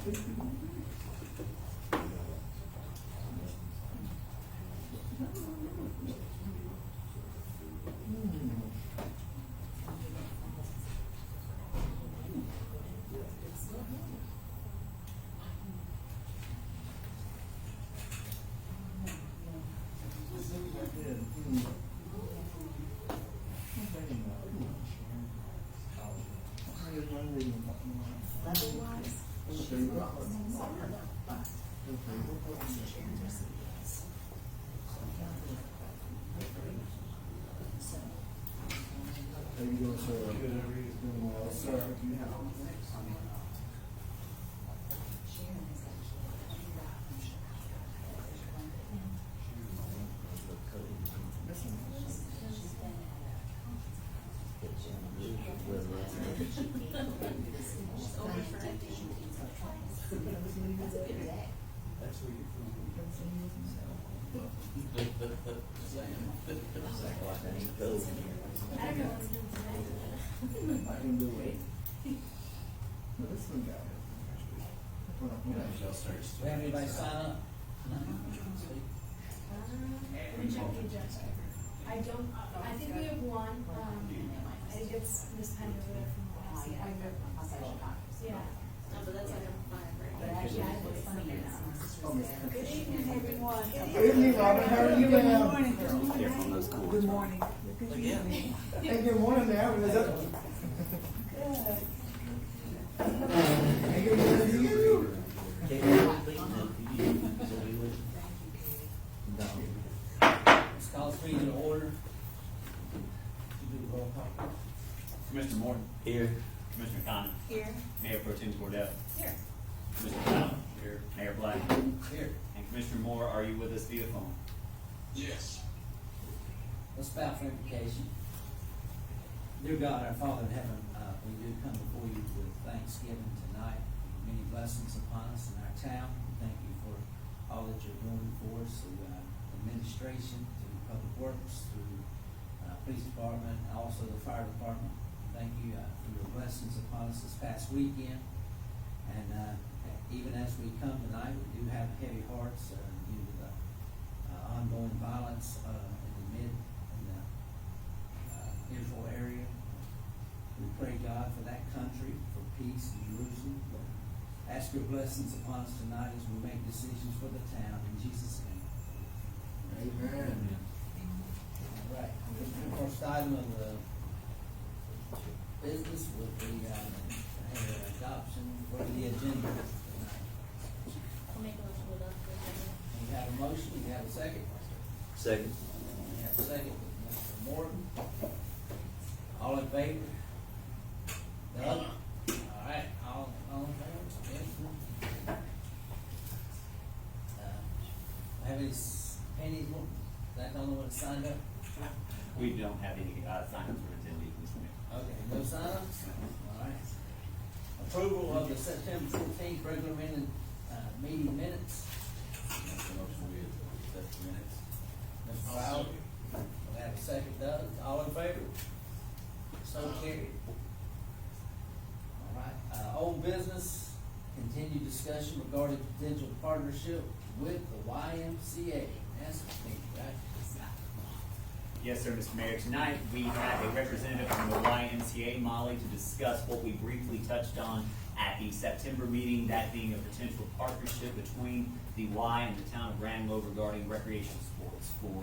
How you doing, sir? Doing well, sir. I can do it. No, this one got it. We have anybody sign up? I don't, I think we have one, I think it's Miss Penny over there from last year. Yeah. No, but that's like a fire break. But actually, I was funny enough. Good evening, everyone. Good evening, Robin. How are you, ma'am? Good morning. Hey, good morning, ma'am. Is that? Hey, good morning to you. Let's call this meeting to order. You do the roll call. Commissioner Moore. Here. Commissioner Connor. Here. Mayor Pro Tem Cordell. Here. Commissioner Fowler. Here. Mayor Black. Here. And Commissioner Moore, are you with us via phone? Yes. Let's bow for invocation. Dear God, our Father in heaven, we do come before you with thanksgiving tonight. Many blessings upon us in our town. Thank you for all that you're doing for us through administration, through public works, through police department, and also the fire department. Thank you for your blessings upon us this past weekend. And even as we come tonight, we do have heavy hearts due to the ongoing violence in the Israel area. We pray, God, for that country, for peace in Jerusalem. Ask your blessings upon us tonight as we make decisions for the town. In Jesus' name. Amen. All right. The first item of the business would be adoption for the agenda tonight. I'll make a motion to adopt the agenda. We have a motion. We have a second. Second. We have a second with Mr. Morton. All in favor? Doug? All right, all in favor? Yes. Have any pennies, that the only one that signed up? We don't have any sign-ups for attendees this week. Okay, no sign-ups? All right. Approval of the September 14th regular meeting minutes. Mr. Fowler? We have a second, Doug. All in favor? So carried. All right, old business, continued discussion regarding potential partnership with the YMCA. That's me, right? Yes, sir, Mr. Mayor. Tonight, we have a representative from the YMCA, Molly, to discuss what we briefly touched on at the September meeting, that being a potential partnership between the Y and the town of Ranlo regarding recreation sports for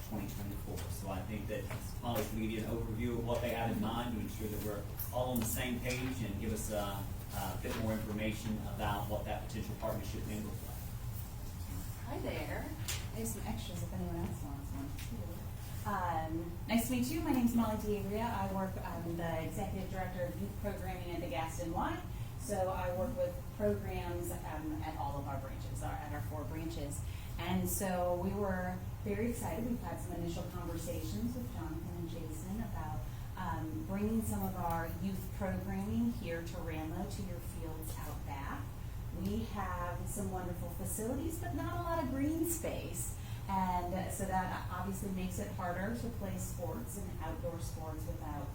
2024. So I think that Molly's going to give you an overview of what they have in mind to ensure that we're all on the same page and give us a bit more information about what that potential partnership may look like. Hi there. There's some extras if anyone else wants one too. Nice to meet you. My name is Molly D'Avria. I'm the Executive Director of Youth Programming at the Gaston Y. So I work with programs at all of our branches, at our 4 branches. And so we were very excited. We've had some initial conversations with Jonathan and Jason about bringing some of our youth programming here to Ranlo, to your fields out back. We have some wonderful facilities, but not a lot of green space. And so that obviously makes it harder to play sports and outdoor sports without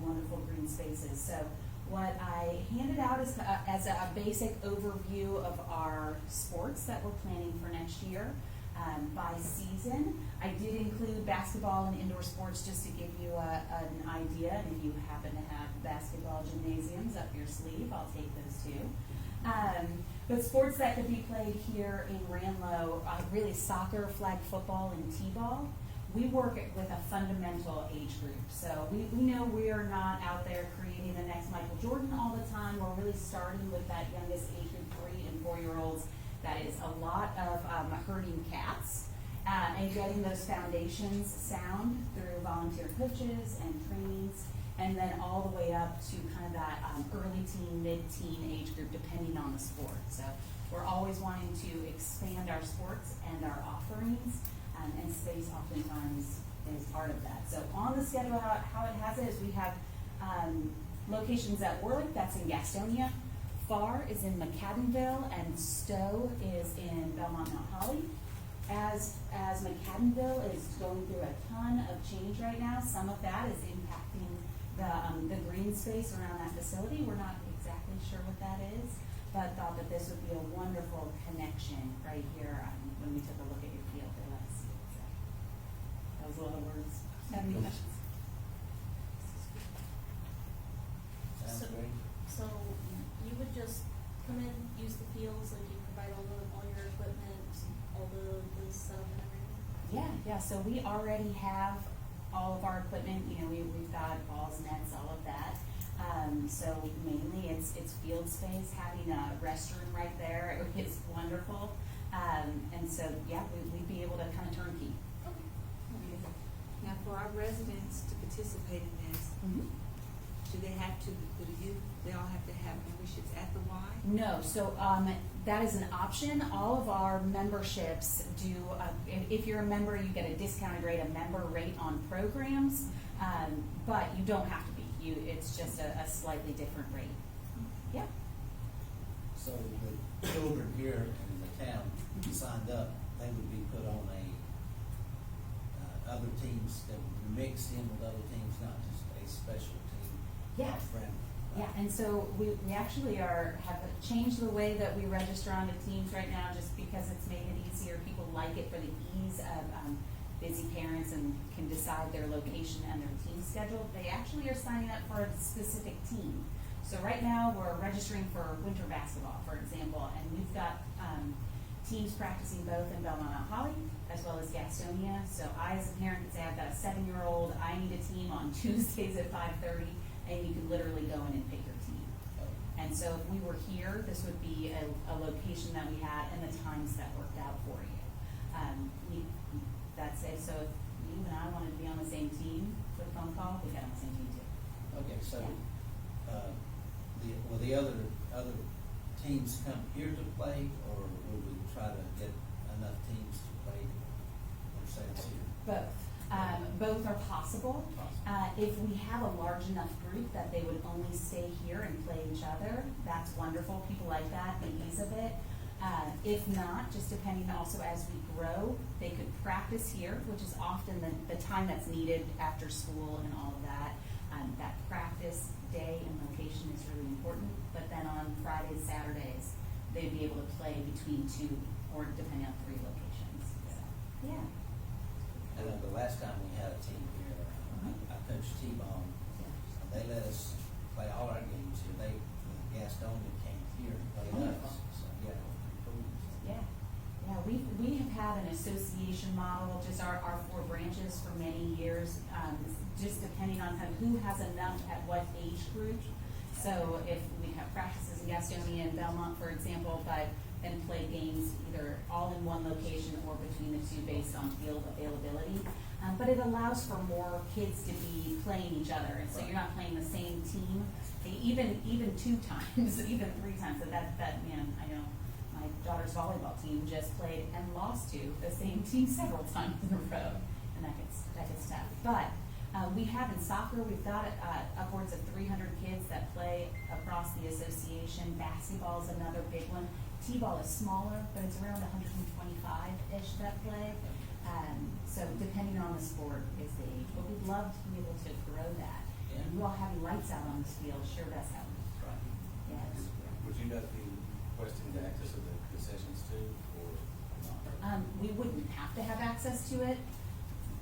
wonderful green spaces. So What I handed out is as a basic overview of our sports that we're planning for next year. By season, I did include basketball and indoor sports just to give you an idea. And if you happen to have basketball gymnasiums up your sleeve, I'll take those too. But sports that could be played here in Ranlo, really soccer, flag football, and t-ball. We work with a fundamental age group. So we know we are not out there creating the next Michael Jordan all the time. We're really starting with that youngest age group, 3 and 4-year-olds. That is a lot of herding cats and getting those foundations sound through volunteer coaches and trainings, and then all the way up to kind of that early teen, mid-teen age group, depending on the sport. So we're always wanting to expand our sports and our offerings, and space oftentimes is part of that. So on the schedule, how it has it is we have locations at Warlick, that's in Gastonia. Far is in McCaddenville, and Stowe is in Belmont Mount Holly. As McCaddenville is going through a ton of change right now, some of that is impacting the green space around that facility. We're not exactly sure what that is, but thought that this would be a wonderful connection right here when we took a look at your field. There, let's see what's that. That was a lot of words. Have any questions? Sounds great. So you would just come in, use the fields, like you provide all your equipment, all the stuff and everything? Yeah, so we already have all of our equipment, we've got balls, nets, all of that. So mainly it's field space, having a restroom right there is wonderful. And so, yeah, we'd be able to kind of turnkey. Okay. Now, for our residents to participate in this, do they have to, they all have to have memberships at the Y? No, so that is an option. All of our memberships do, if you're a member, you get a discounted rate, a member rate on programs, but you don't have to be. It's just a slightly different rate. Yeah. So the children here in the town signed up, they would be put on other teams that would be mixed in with other teams, not just a special team. Yeah. Friend. Yeah, and so we actually have changed the way that we register on the teams right now just because it's made it easier. People like it for the ease of busy parents and can decide their location and their team schedule. They actually are signing up for a specific team. So right now we're registering for winter basketball, for example, and we've got teams practicing both in Belmont Mount Holly as well as Gastonia. So I, as a parent, could say I've got a 7-year-old, I need a team on Tuesdays at 5:30, and you could literally go in and pick your team. And so if we were here, this would be a location that we had and the times that worked out for you. That's it. So if you and I wanted to be on the same team for a phone call, we got on the same team too. Okay, so, Yeah. will the other teams come here to play, or will we try to get enough teams to play themselves here? Both. Both are possible. If we have a large enough group that they would only stay here and play each other, that's wonderful. People like that, the ease of it. If not, just depending also as we grow, they could practice here, which is often the time that's needed after school and all of that. That practice day and location is really important. But then on Fridays, Saturdays, they'd be able to play between 2 or depending on 3 locations. So, yeah. I know the last time we had a team here, I coached T-ball. They let us play all our games here. Gastonia came here and played us. So yeah, it was pretty cool. Yeah. Yeah, we have had an association model, just our 4 branches for many years, just depending on kind of who has enough at what age group. So if we have practices in Gastonia and Belmont, for example, but then play games either all in one location or between the 2 based on field availability. But it allows for more kids to be playing each other, and so you're not playing the same team, even 2 times, even 3 times. So that I know my daughter's volleyball team just played and lost to the same team several times in a row, and that gets tough. But we have in soccer, we've got upwards of 300 kids that play across the association. Basketball is another big one. T-ball is smaller, but it's around 125-ish that play. So depending on the sport is the age, but we'd love to be able to grow that. Yeah. And you all having lights out on this field sure does help. Yes. Would you guys be requesting the access to the concessions too, or not? We wouldn't have to have access to it.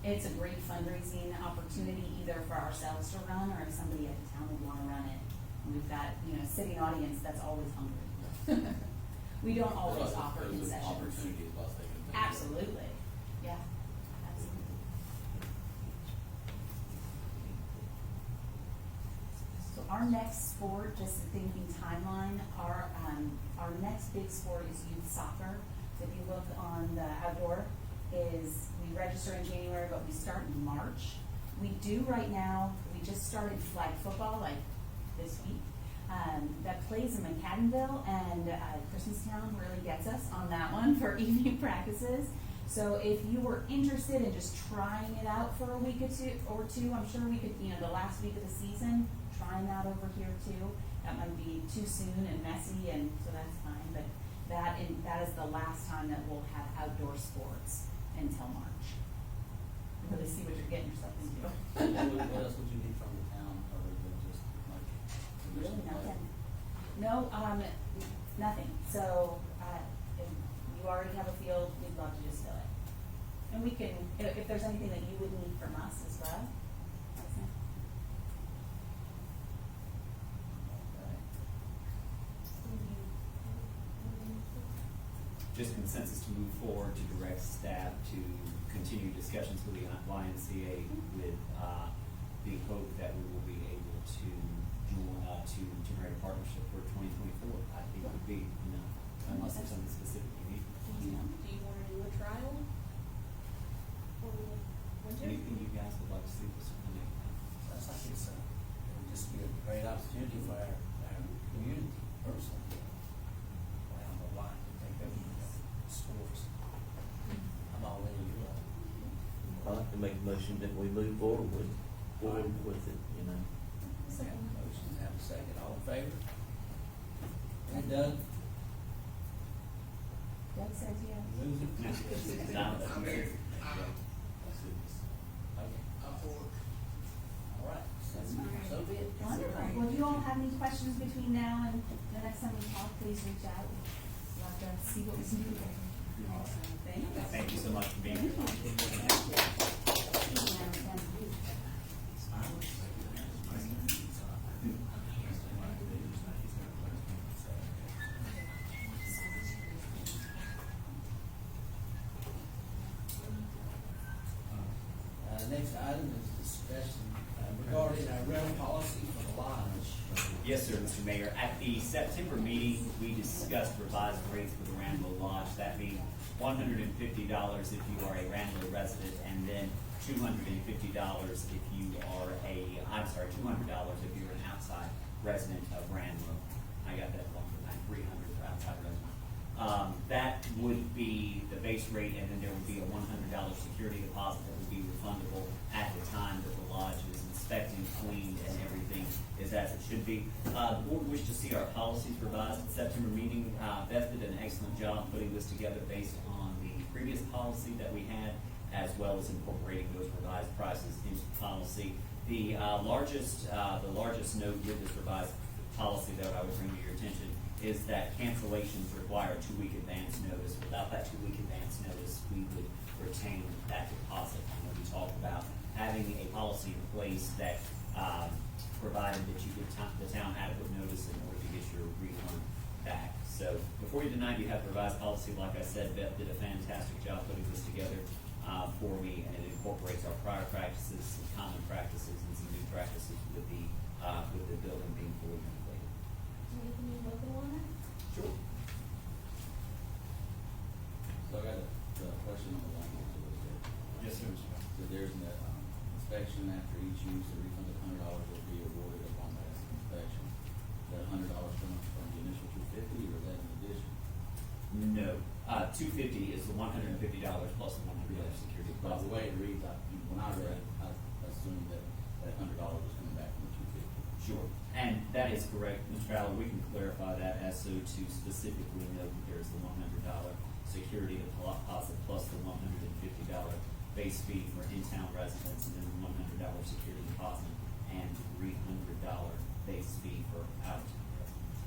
It's a great fundraising opportunity either for ourselves to run or if somebody at the town would wanna run it. And we've got, a sitting audience that's always hungry. We don't always offer It was an concessions. opportunity is what I was thinking. Absolutely, yeah, absolutely. So our next sport, just thinking timeline, our next big sport is youth soccer. So if you look on the outdoor, we register in January, but we start in March. We do right now, we just started flag football like this week. That plays in McAdenville, and Christmastown really gets us on that one for evening practices. So if you were interested in just trying it out for a week or two, I'm sure we could, the last week of the season, trying that over here too. That might be too soon and messy, and so that's fine. But that is the last time that we'll have outdoor sports until March. Really see what you're getting yourself into. What else would you need from the town other than just like? Really nothing. No, nothing. So, if you already have a field, we'd love to just fill it. And we can, if there's anything that you would need from us as well, let us know. Just consensus to move forward to direct staff to continue discussions with the YMCA with the hope that we will be able to to generate a partnership for 2024. I think would be enough, unless there's something specific you need. Do you wanna do a trial? Or winter? Anything you guys would like to see, was certainly make that. That's like it's, it would just be a great opportunity for our community personally. Around the line, to take over sports. I'm all in, you know. I'd like to make a motion that we move forward with it, Have a motion, have a second, all in favor? And Doug? Doug says yes. Moves it? Okay. Okay. All right, so be it. Wonderful. Well, if you all have any questions between now and the next time we talk, please reach out. We'd love to see what we can do there. Thank you. Thank you so much for being here. Next item is discussion regarding our rental policy for the lodge. Yes, sir, Mr. Mayor. At the September meeting, we discussed revised rates for the Ranlo Lodge. That being $150 if you are a Ranlo resident, and then $250 if you are $200 if you're an outside resident of Ranlo. I got that wrong for that, 300 for outside resident. That would be the base rate, and then there would be a $100 security deposit that would be refundable at the time that the lodge is inspected, cleaned, and everything is as it should be. The board wished to see our policies revised at the September meeting. Beth did an excellent job putting this together based on the previous policy that we had, as well as incorporating those revised prices into the policy. The largest note with this revised policy that I would bring to your attention is that cancellations require a 2-week advance notice. Without that 2-week advance notice, we would retain that deposit. And when we talk about having a policy in place that provided that you give the town adequate notice in order to get your refund back. So before you deny, you have the revised policy. Like I said, Beth did a fantastic job putting this together for me, and it incorporates our prior practices, some common practices, and some new practices with the building being fully renovated. Can you get the new logo on it? Sure. So I got a question on the language of this. Yes, sir. So there's an inspection after each use, a refund of $100 will be awarded upon that inspection. Is that $100 coming from the initial $250, or is that in addition? No, $250 is the $150 plus the $100 security But the deposit. way it reads, when I read it, I assumed that $100 was coming back from the $250. Sure, and that is correct, Mr. Fowler. We can clarify that as so to specifically note that there's the $100 security deposit plus the $150 base fee for in-town residents, and then the $100 security deposit and $300 base fee for out-of-town residents.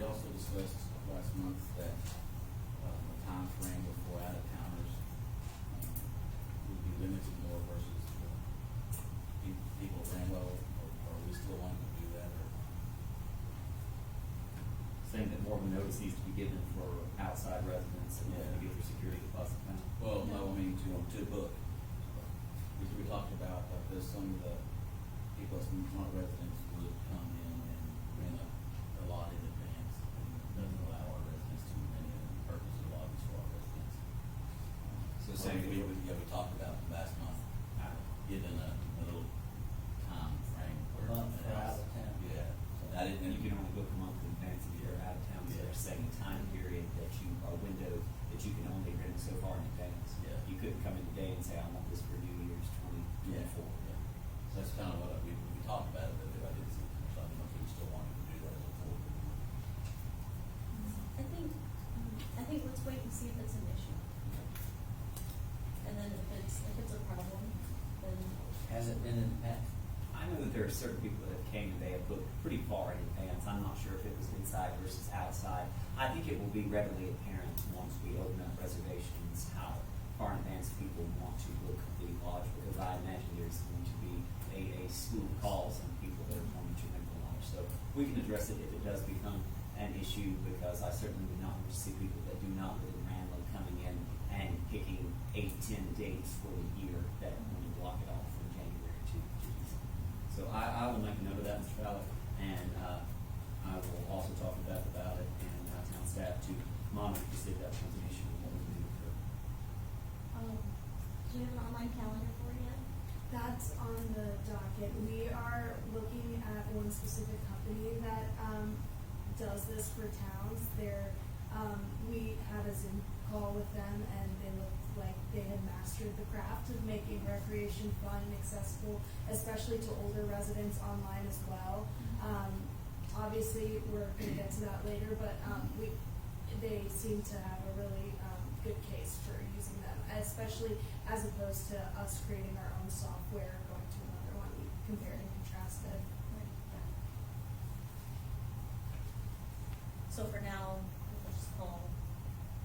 also discussed last month that, the time frame before out-of-towners, would be limited more versus people of Ranlo, or we still want to do that, or? Saying that more of a notice needs to be given for outside residents and to get their security deposit down. Well, no, I mean, to book. We talked about, there's some of the people that's not residents would come in and rent a lot in advance, and doesn't allow our residents to rent it and purchase the lobbies for our residents. So saying that we talked about last month, given a little time frame where. Month for out of town. Yeah, so that And you can only book a month in advance if you're out of town, so they're setting a time period that you, a window that you can only rent so far in advance. Yeah. You couldn't come in today and say, I want this for New Year's 2024. Yeah. So that's kind of what we talked about it, but I didn't see, so I don't know if we still wanted to do that as a board. I think let's wait and see if it's an issue. And then if it's a problem, then. Has it been in the past? I know that there are certain people that came and they have booked pretty far in advance. I'm not sure if it was inside versus outside. I think it will be readily apparent once we open up reservations how far in advance people want to book the lodge, because I imagine there's going to be a slew of calls and people that are wanting to rent the lodge. So we can address it if it does become an issue, because I certainly would not want to see people that do not live in Ranlo coming in and picking 8-10 dates for the year that are going to block it off from January to December. So I will make a note of that, Mr. Fowler, and I will also talk to Beth about it and town staff to monitor to see if that becomes an issue and what we can do for it. Do we have an online calendar for it yet? That's on the docket. We are looking at one specific company that does this for towns. We had a Zoom call with them, and they looked like they had mastered the craft of making recreation fun and accessible, especially to older residents online as well. Obviously, we're going to get to that later, but they seem to have a really good case for using them, especially as opposed to us creating our own software, going to another one. We compared and contrasted. So for now, we'll just call,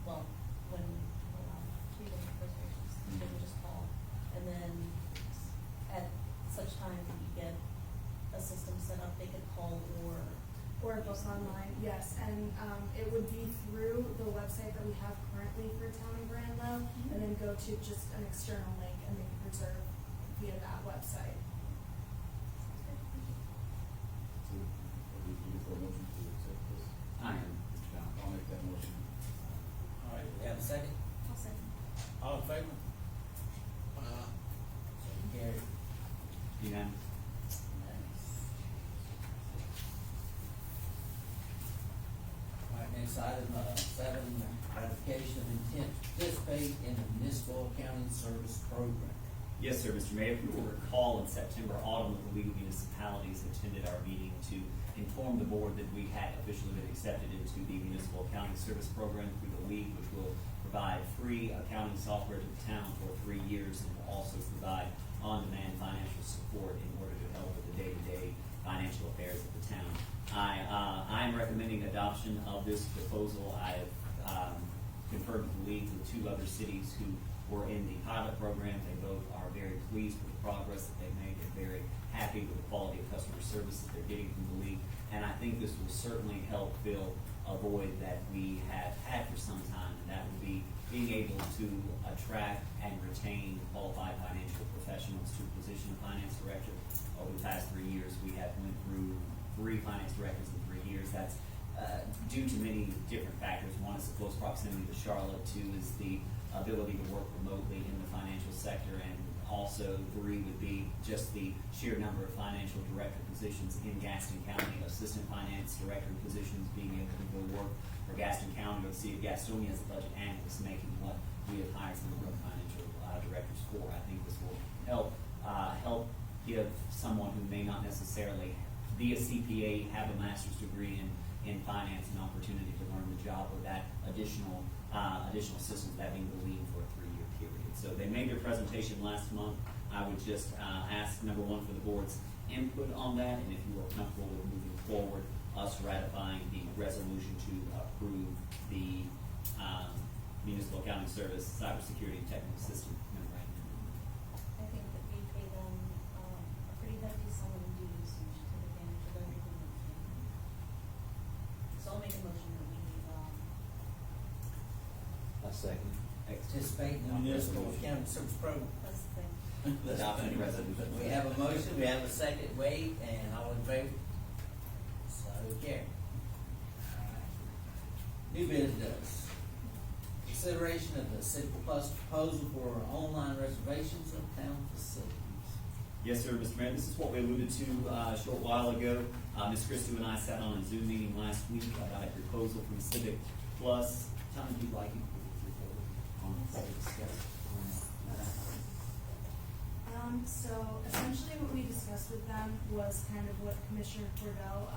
well, when we do the reservations, then we'll just call. And then at such time that you get a system set up, they could call Or book online, yes, and it would be through the website that we have currently for Town of Ranlo, and then go to just an external link and they can reserve via that website. So, are we looking for a motion to accept this? I am, Mr. Fowler. I'll make that motion. All right, we have a second? I'll second. All in favor? So carried. Unanimous. All right, next item, 7, ratification of intent to participate in the municipal accounting service program. Yes, sir, Mr. Mayor. If you will recall, in September, Autumn of the League of Municipalities attended our meeting to inform the board that we had officially been accepted into the Municipal Accounting Service Program through the League, which will provide free accounting software to the town for 3 years and will also provide on-demand financial support in order to help with the day-to-day financial affairs of the town. I am recommending adoption of this proposal. I have conferred with the League with 2 other cities who were in the pilot program. They both are very pleased with the progress that they've made. They're very happy with the quality of customer service that they're getting from the League. And I think this will certainly help fill a void that we have had for some time, and that would be being able to attract and retain qualified financial professionals to the position of finance director. Over the past 3 years, we have went through 3 finance directors in 3 years. That's due to many different factors. One is the close proximity to Charlotte. 2 is the ability to work remotely in the financial sector, and also 3 would be just the sheer number of financial director positions in Gaston County, assistant finance director positions, being able to go work for Gaston County or the city of Gastonia as a budget analyst, making what we have hired some of our financial directors for. I think this will help give someone who may not necessarily be a CPA, have a master's degree in finance, an opportunity to learn the job with that additional systems, that being the League for a 3-year period. So they made their presentation last month. I would just ask, number 1, for the board's input on that, and if you are comfortable with moving forward, us ratifying the resolution to approve the municipal accounting service cybersecurity technical system memorandum. I think that we pay them, a pretty hefty sum of dues and should take advantage of everything we can. So I'll make a motion that we, I second. Participate in the municipal accounting service program. that's the thing. Adopting the resolution. We have a motion, we have a second, Wade, and all in favor? So carry. New business. Consideration of the City Plus proposal for online reservations of town facilities. Yes, sir, Mr. Mayor, this is what we alluded to a short while ago. Ms. Christie and I sat on a Zoom meeting last week. I got a proposal from Civic Plus. Tell me if you'd like it. So essentially what we discussed with them was kind of what Commissioner Cordell,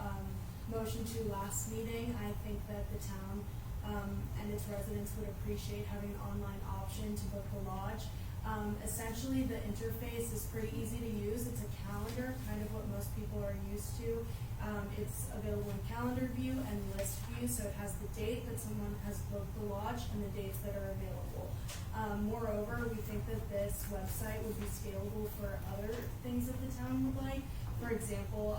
motioned to last meeting. I think that the town, and its residents would appreciate having an online option to book the lodge. Essentially, the interface is pretty easy to use. It's a calendar, kind of what most people are used to. It's available in calendar view and list view, so it has the date that someone has booked the lodge and the dates that are available. Moreover, we think that this website would be scalable for other things that the town would like. For example,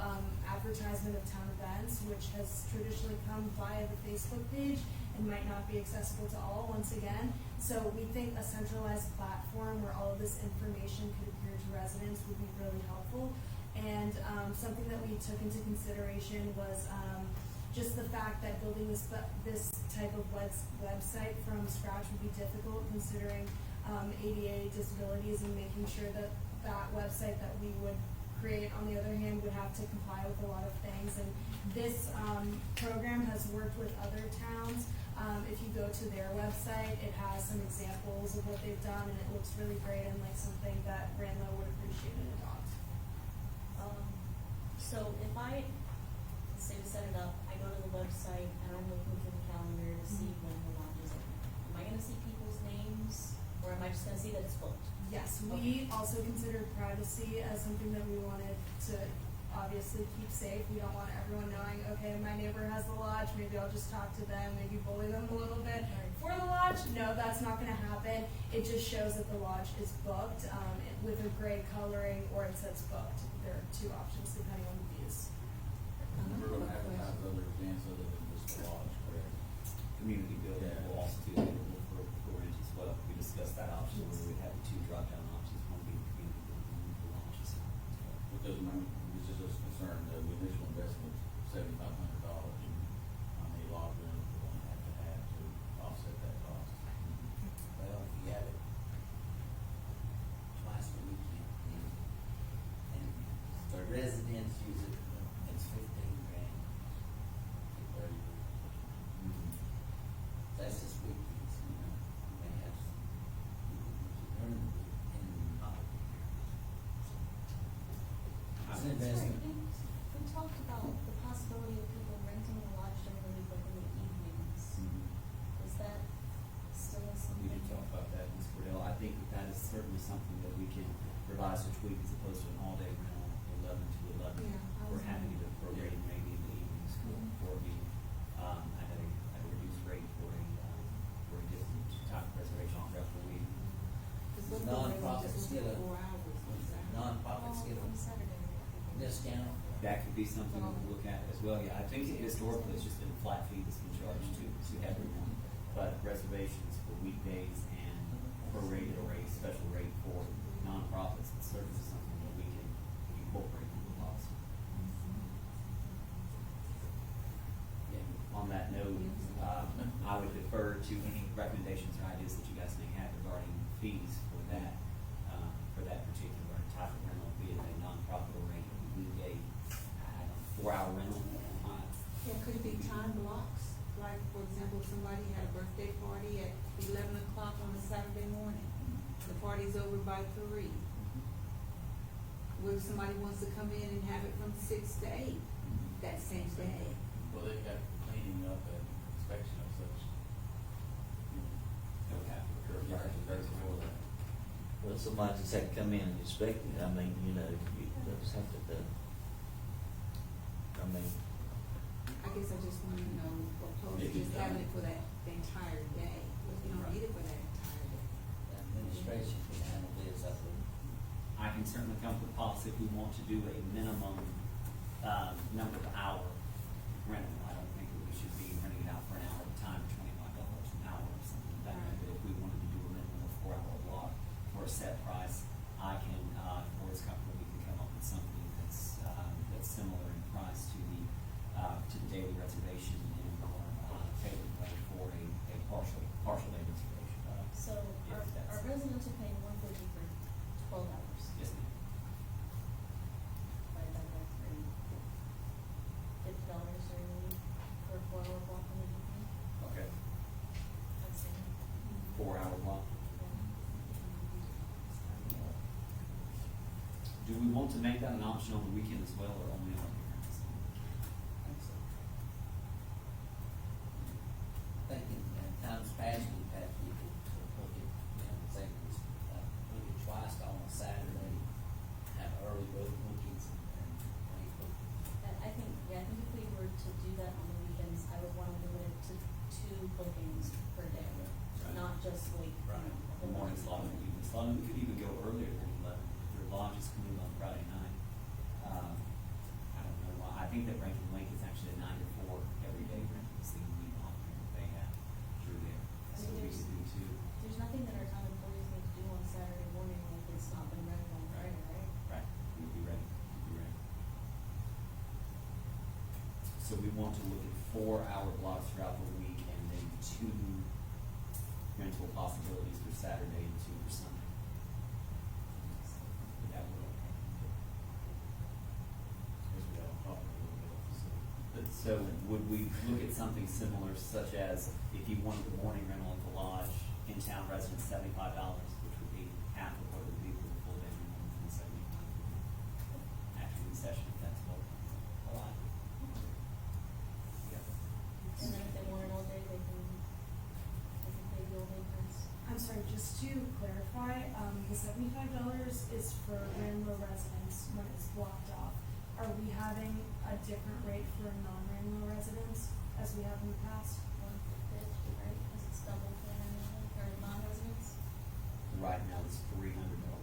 advertisement of town events, which has traditionally come via the Facebook page and might not be accessible to all once again. So we think a centralized platform where all of this information could appear to residents would be really helpful. And something that we took into consideration was just the fact that building this type of website from scratch would be difficult, considering ADA disabilities, and making sure that that website that we would create, on the other hand, would have to comply with a lot of things. And this program has worked with other towns. If you go to their website, it has some examples of what they've done, and it looks really great and like something that Ranlo would appreciate and adopt. So if I, let's say to set it up, I go to the website and I'm looking through the calendar to see when the lodge is open. Am I gonna see people's names, or am I just gonna see that it's booked? Yes, we also considered privacy as something that we wanted to obviously keep safe. We don't want everyone knowing, okay, my neighbor has the lodge, maybe I'll just talk to them, maybe bully them a little bit for the lodge. No, that's not gonna happen. It just shows that the lodge is booked, with a gray coloring, or it says booked. There are two options depending on the views. We're gonna advertise other events other than just the lodge, correct? Community building will also be available for rent as well. We discussed that option where we'd have two drop-down options, one being community building and one for launches. Because this is just concerned, the initial investment, $7,500, and on the lodge rental, we're gonna have to offset that cost. Well, if you have it twice a week, and the residents use it, it's $15,000. That's just weekends, they have earn in it's an investment. We talked about the possibility of people renting the lodge during the week, like in the evenings. Is that still We something? did talk about that, Ms. Cordell. I think that is certainly something that we can revise or tweak as opposed to an all-day rental, 11 to 11. Yeah, I We're was happy to wondering. prorate maybe in the evenings for me, at a reduced rate for a different type of reservation on rest per week. Nonprofits get a, nonprofits get On Saturday. a discount. That could be something to look at as well. Yeah, I think historically it's just been a flat fee that's been charged to everyone. But reservations for weekdays and prorated or a special rate for nonprofits, it's certainly something that we can incorporate in the policy. On that note, I would defer to any recommendations or ideas that you guys may have regarding fees for that particular type of rental, be it a nonprofit or a weekday, 4-hour rental. Yeah, could it be time blocks? Like, for example, if somebody had a birthday party at 11 o'clock on a Saturday morning, the party's over by 3. What if somebody wants to come in and have it from 6 to 8 that same day? Well, they got cleaning up and inspection of such. That would have to occur. Right, that's before that. Well, somebody just had to come in and inspect it. I mean, you just have to, I mean, I guess I just want to know it for that, the entire day, you don't need it for that entire day. The administration can handle this, I think. I can certainly come up with policy if we want to do a minimum, number of hour rental. I don't think that we should be renting it out for an hour at a time, $25 an hour or something like that. But if we wanted to do a minimum of 4-hour block for a set price, I can, or it's comfortable, we can come up with something that's similar in price to the daily reservation and or, tailored rate for a partial day reservation. So Yes, our that's- residents are paying $150 for 12 hours. Yes, ma'am. Divided by $50 during the week for a 4-hour block in the evening. Okay. That's it. 4-hour block. Yeah. Do we want to make that an option on the weekend as well, or only on weekends? I think in times past, we've had people to book it, you know, say, book it twice on a Saturday, have early bird bookings and late bookings. And I think if we were to do that on the weekends, I would want to limit it to 2 bookings per day, Right. not just like, you know, a The whole morning bunch. slot and the evening slot, and we could even go earlier than 11, if their lodge is cleaned on Friday night. I don't know why, I think that Rankin Lake is actually a 9 to 4 every day rental, it's the only offering that they have through there. So we could do 2. There's nothing that our town employees need to do on Saturday morning if it's not been rented on Friday, right? Right, we'd be ready, we'd be ready. So we want to look at 4-hour blocks throughout the week and then 2 rental possibilities for Saturday and 2 for Sunday. Would that work? Because we gotta talk a little bit of facility. But so would we look at something similar such as if you wanted the morning rental at the lodge, in-town residents $75, which would be half of what it would be for the full day rental, and 75 after the session, if that's what a lot. Yeah. And then if they want it all day, they can pay the all day price. I'm sorry, just to clarify, the $75 is for Ranlo residents when it's blocked off. Are we having a different rate for non-Ranlo residents as we have in the past? 150, right? Because it's double for or non-residents. Right now it's $300,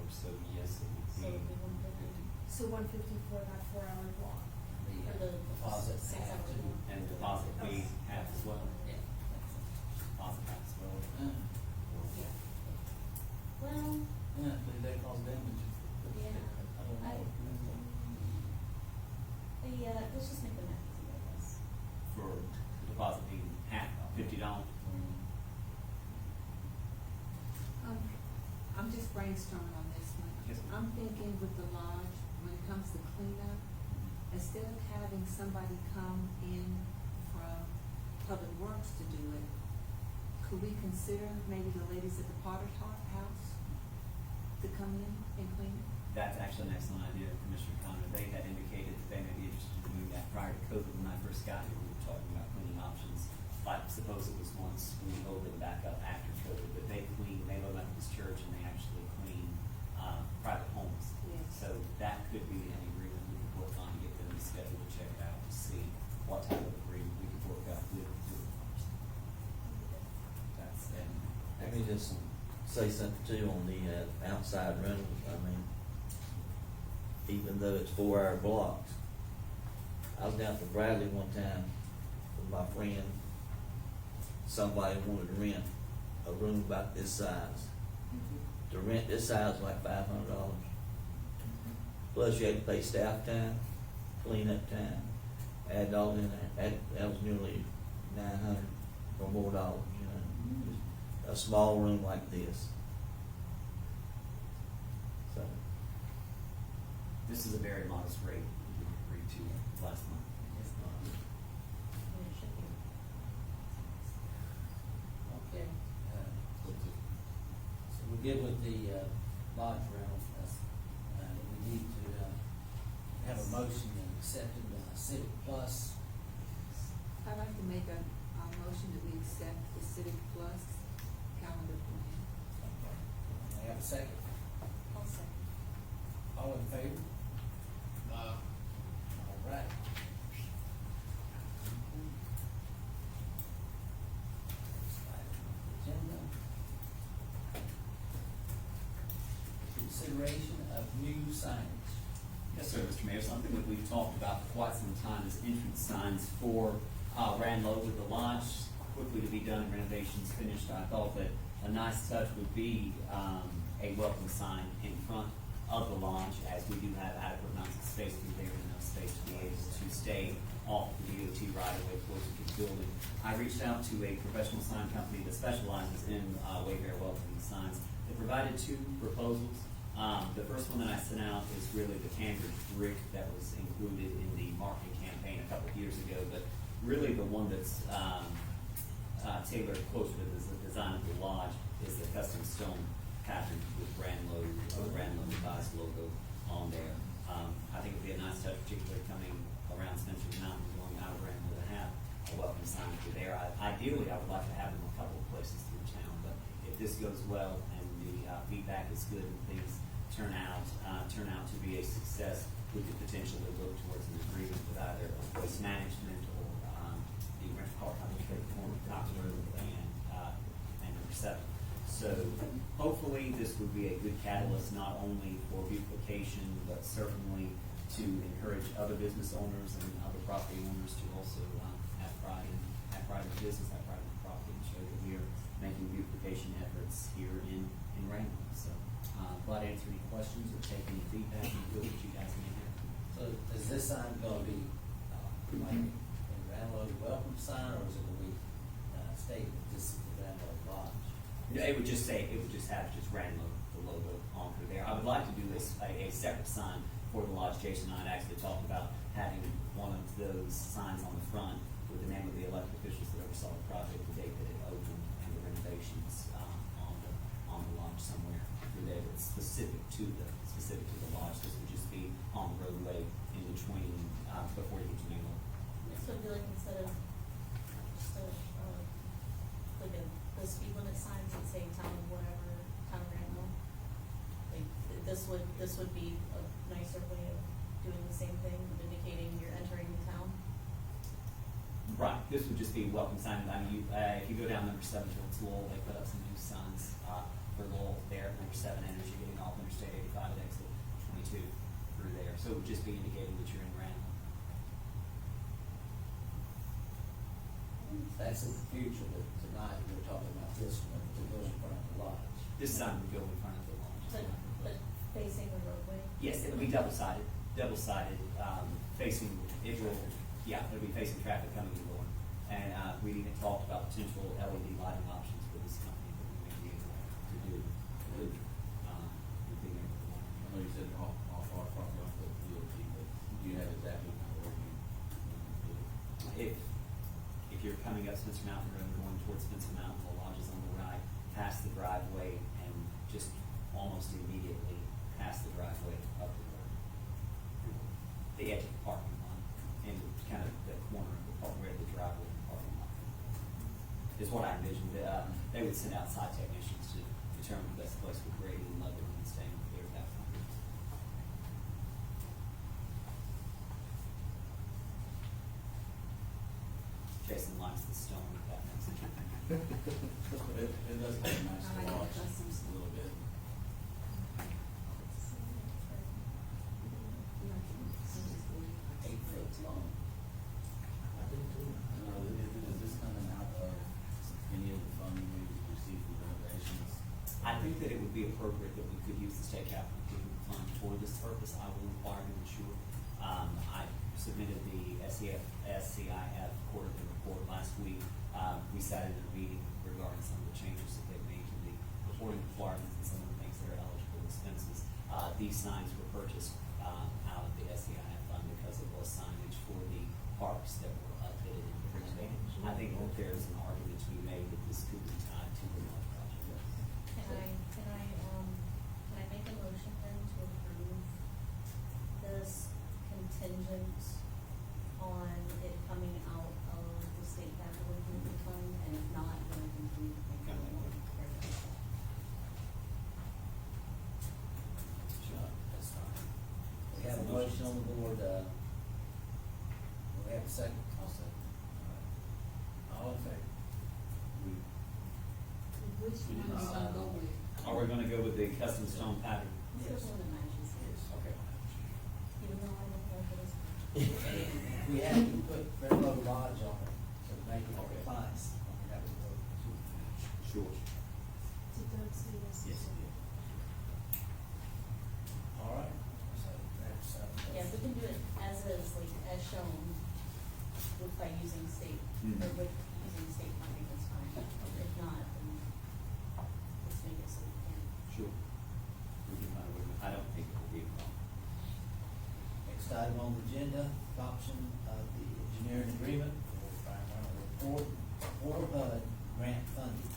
so yes, it would So be it'd be 150. So 150 for that 4-hour block. For the deposit 6 half hour too. block. and deposit fee half as well, Yeah. deposit half as well. Yeah. Well, Yeah, I believe that caused damage. Yeah. I don't know. yeah, let's just make the math easy, I guess. For deposit being half, $50. I'm just brainstorming on this one. Yes, ma'am. I'm thinking with the lodge, when it comes to cleanup, instead of having somebody come in from Public Works to do it, could we consider maybe the ladies at the Potter's House to come in and clean it? That's actually an excellent idea, Commissioner Connor. They had indicated that they may be interested in doing that prior to COVID. When I first got here, we were talking about cleaning options. I suppose it was once we opened back up after COVID, but they clean, they live at this church and they actually clean, private homes. Yes. So that could be an agreement we could work on to get them to schedule to check it out to see what type of agreement we could work out with the firms. That's, and. Let me just say something too on the outside rentals. I mean, even though it's 4-hour blocks, I was down to Bradley one time with my friend. Somebody wanted to rent a room about this size. To rent this size was like $500. Plus you had to pay staff time, cleanup time, add all in there. That was nearly $900 or more dollars, you know. Just a small room like this. So, This is a very modest rate we agreed to last month. I mean, it should be. Okay, so we're good with the, lodge rental, we need to, have a motion in accepting the Civic Plus. I'd like to make a motion that we accept the Civic Plus calendar plan. I have a second. I'll second. All in favor? All right. consideration of new signage. Yes, sir, Mr. Mayor, something that we've talked about for quite some time is entrance signs for Ranlo with the lodge quickly to be done and renovations finished. I thought that a nice touch would be a welcome sign in front of the lodge, as we do have adequate amounts of space through there and enough space to be able to stay off the DOT right away closer to the building. I reached out to a professional sign company that specializes in Wayfair welcoming signs. They provided two proposals. The first one that I sent out is really the Cambridge brick that was included in the marketing campaign a couple of years ago, but really the one that's tailored closer to the design of the lodge is the custom stone pattern with Ranlo, the Ranlo device logo on there. I think it'd be a nice touch, particularly coming around Spencer's Mountain, going out of Ranlo, to have a welcome sign through there. Ideally, I would like to have them a couple of places through town, but if this goes well and the feedback is good and things turn out to be a success, we could potentially look towards an agreement with either waste management or the rental car company for the corner of Cox Road and number 7. So hopefully this would be a good catalyst not only for beautification, but certainly to encourage other business owners and other property owners to also have pride in the business, have pride in the property, and show that we are making beautification efforts here in Ranlo. So glad to answer any questions or take any feedback and feel that you guys may have. So is this sign gonna be, like, a Ranlo welcome sign, or is it gonna be, stated that this is the Ranlo Lodge? Yeah, it would just have Ranlo, the logo on through there. I would like to do this, a separate sign for the lodge. Jason and I had actually talked about having one of those signs on the front with the name of the elected officials that oversaw the project, the date that it opened, and the renovations on the lodge somewhere through there that's specific to the lodge. This would just be on the roadway in between before you get to Main Road. So it'd be like instead of just the speed limit signs that say town of whatever, town of Ranlo. Like, this would be a nicer way of doing the same thing, of indicating you're entering the town. Right, this would just be a welcome sign. I mean, if you go down number 7 towards Lowell, they put up some new signs for Lowell there at number 7, and as you're getting off Interstate 85 at exit 22 through there. So it would just be indicating that you're in Ranlo. That's in the future, but tonight we're talking about this one, to go in front of the lodge. This sign would go in front of the lodge. But facing the roadway. Yes, it'll be double-sided, facing, it'll be facing traffic coming and going. And we even talked about potential LED lighting options for this company that we may be able to do. with being able to- I know you said off our property, off the DOT, but do you have exactly where you do it? If you're coming up Spencer Mountain Road, going towards Spencer Mountain, the lodge is on the right, past the driveway, and just almost immediately past the driveway up the road. The edge of the parking lot, and kind of the corner of the park where the driveway and the parking lot is what I envisioned. They would send out site technicians to determine the best place for grading and leveling and staying clear at that point. Jason likes the stone, if that makes sense. It does look nice I to like watch the customs. a little bit. 8 foot long. I do too. Is this coming out of any of the funding we received for renovations? I think that it would be appropriate that we could use the state capital improvement fund for this purpose. I will inquire to ensure. I submitted the SCIF quarterly report last week. We sat in a meeting regarding some of the changes that they've made to the reporting requirements and some of the things that are eligible expenses. These signs were purchased out of the SCIF fund because it was signage for the parks that were updated and renovated. I think that there's an argument to be made that this could be tied to the large project. Can I make a motion then to approve this contingent on it coming out of the state capital improvement fund, and if not, then I can make a motion. Sure, that's fine. We have a motion on the board, do we have a second? I'll say. All in favor? Which We one didn't are you gonna decide. go with? Are we gonna go with the custom stone pattern? It's still one that matches, Okay. even though I don't know if it is. We have to put Ranlo Lodge on it to make it Okay. compliance. That would work. Sure. Did Doug say yes? Yes, it did. All right, so that's, Yeah, we can do it as is, like, as shown, with, by using state, Mhm. or with using state funding, that's fine. If not, then let's make it so we can. Sure. We can find a way. I don't think it will be a problem. next item on the agenda, adoption of the engineering agreement for environmental report, HUD grant funding.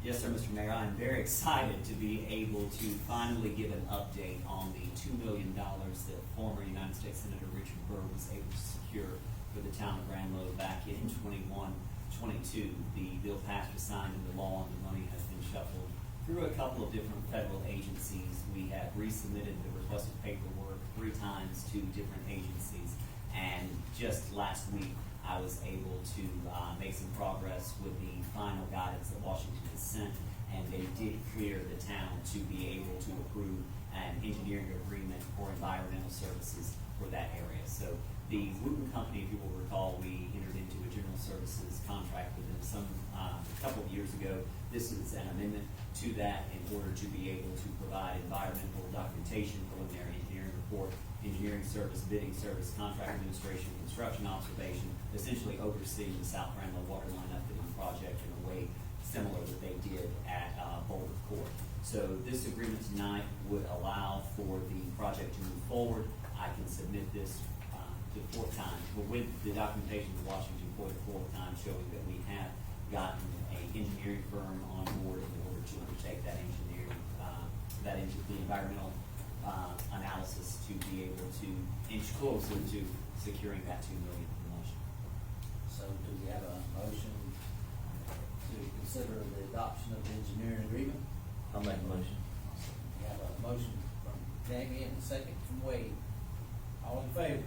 Yes, sir, Mr. Mayor. I'm very excited to be able to finally give an update on the $2 million that former United States Senator Richard Burr was able to secure for the town of Ranlo back in 21-22. The bill passed, was signed into law, and the money has been shuffled through a couple of different federal agencies. We have resubmitted the requested paperwork 3 times to different agencies, and just last week, I was able to make some progress with the final guidance that Washington has sent, and they did clear the town to be able to approve an engineering agreement for environmental services for that area. So the Wooten Company, if you will recall, we entered into a general services contract with them a couple of years ago. This is an amendment to that in order to be able to provide environmental documentation, preliminary engineering report, engineering service, bidding service, contract administration, construction observation, essentially overseeing the South Ranlo water line upfitting project in a way similar that they did at Boulder Court. So this agreement tonight would allow for the project to move forward. I can submit this the 4th time, but with the documentation of Washington for the 4th time, showing that we have gotten an engineering firm on board in order to undertake that engineering, the environmental analysis to be able to inch closer to securing that $2 million from Washington. So do we have a motion to consider the adoption of the engineering agreement? I'll make a motion. We have a motion from Jamie and a second from Wade. All in favor?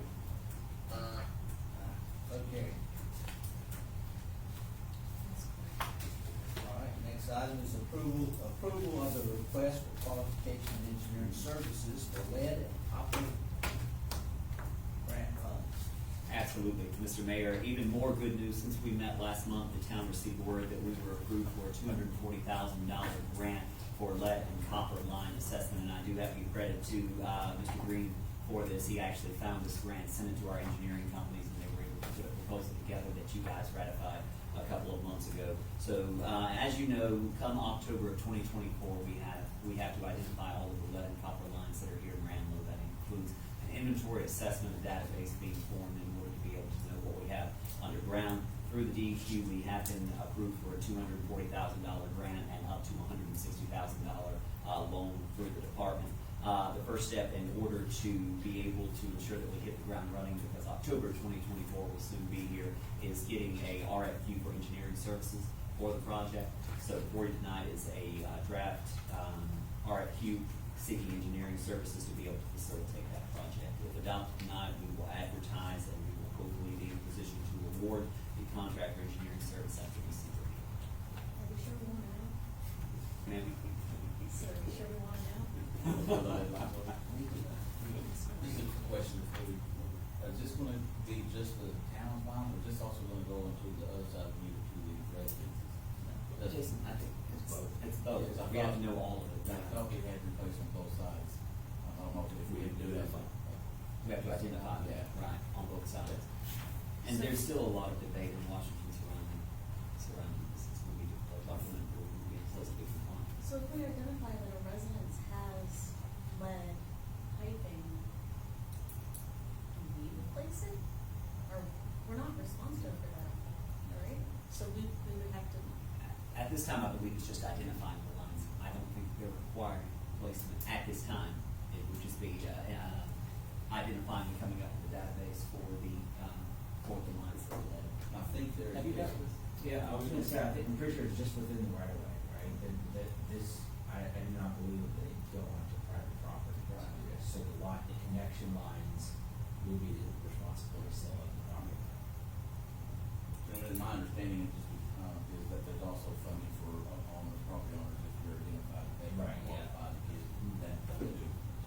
So carried. All right, next item is approval of the request for qualification and engineering services for lead and copper grant funds. Absolutely, Mr. Mayor. Even more good news, since we met last month, the town received word that we were approved for a $240,000 grant for lead and copper line assessment, and I do have to give credit to Mr. Green for this. He actually found this grant, sent it to our engineering companies, and they were able to put a proposal together that you guys ratified a couple of months ago. So, as you know, come October of 2024, we have to identify all of the lead and copper lines that are here in Ranlo. That includes an inventory assessment, a database being formed in order to be able to know what we have underground. Through the DEQ, we have been approved for a $240,000 grant and up to $160,000 loan through the department. The first step in order to be able to ensure that we hit the ground running, because October 2024 will soon be here, is getting a RFQ for engineering services for the project. So for you tonight is a draft RFQ seeking engineering services to be able to facilitate that project. If adopted tonight, we will advertise and we will hopefully be in a position to award the contract for engineering service after we see it. Are we sure we want to know? Ma'am? So are we sure we want to know? This is a question for you. Is this gonna be just the town line, or is this also gonna go into the other side of the meter to the residences? Jason, I think it's both. It's both. Yes, I We have to thought- know all of it. I thought we had replaced on both sides. I don't know if we didn't do that. We have to identify that, right, on both sides. And So- there's still a lot of debate in Washington surrounding this. It's going to be difficult. Document will be closely compliant. So if we identify that a residence has lead piping, do we replace it? Or, we're not responsible for that, right? So we would have to, At this time, I believe it's just identifying the lines. I don't think they're requiring replacement at this time. It would just be identifying and coming up with a database for the lines that are led. I think there Have you is. got this? Yeah, I was gonna say, I think, I'm pretty sure it's just within the right of way, right? That this, I do not believe that they go onto private property. Right. So the connection lines will be the responsibility still of the property. And my understanding is that there's also funding for on the property owners if you're identified, they Right, yeah. qualify to get that done too. So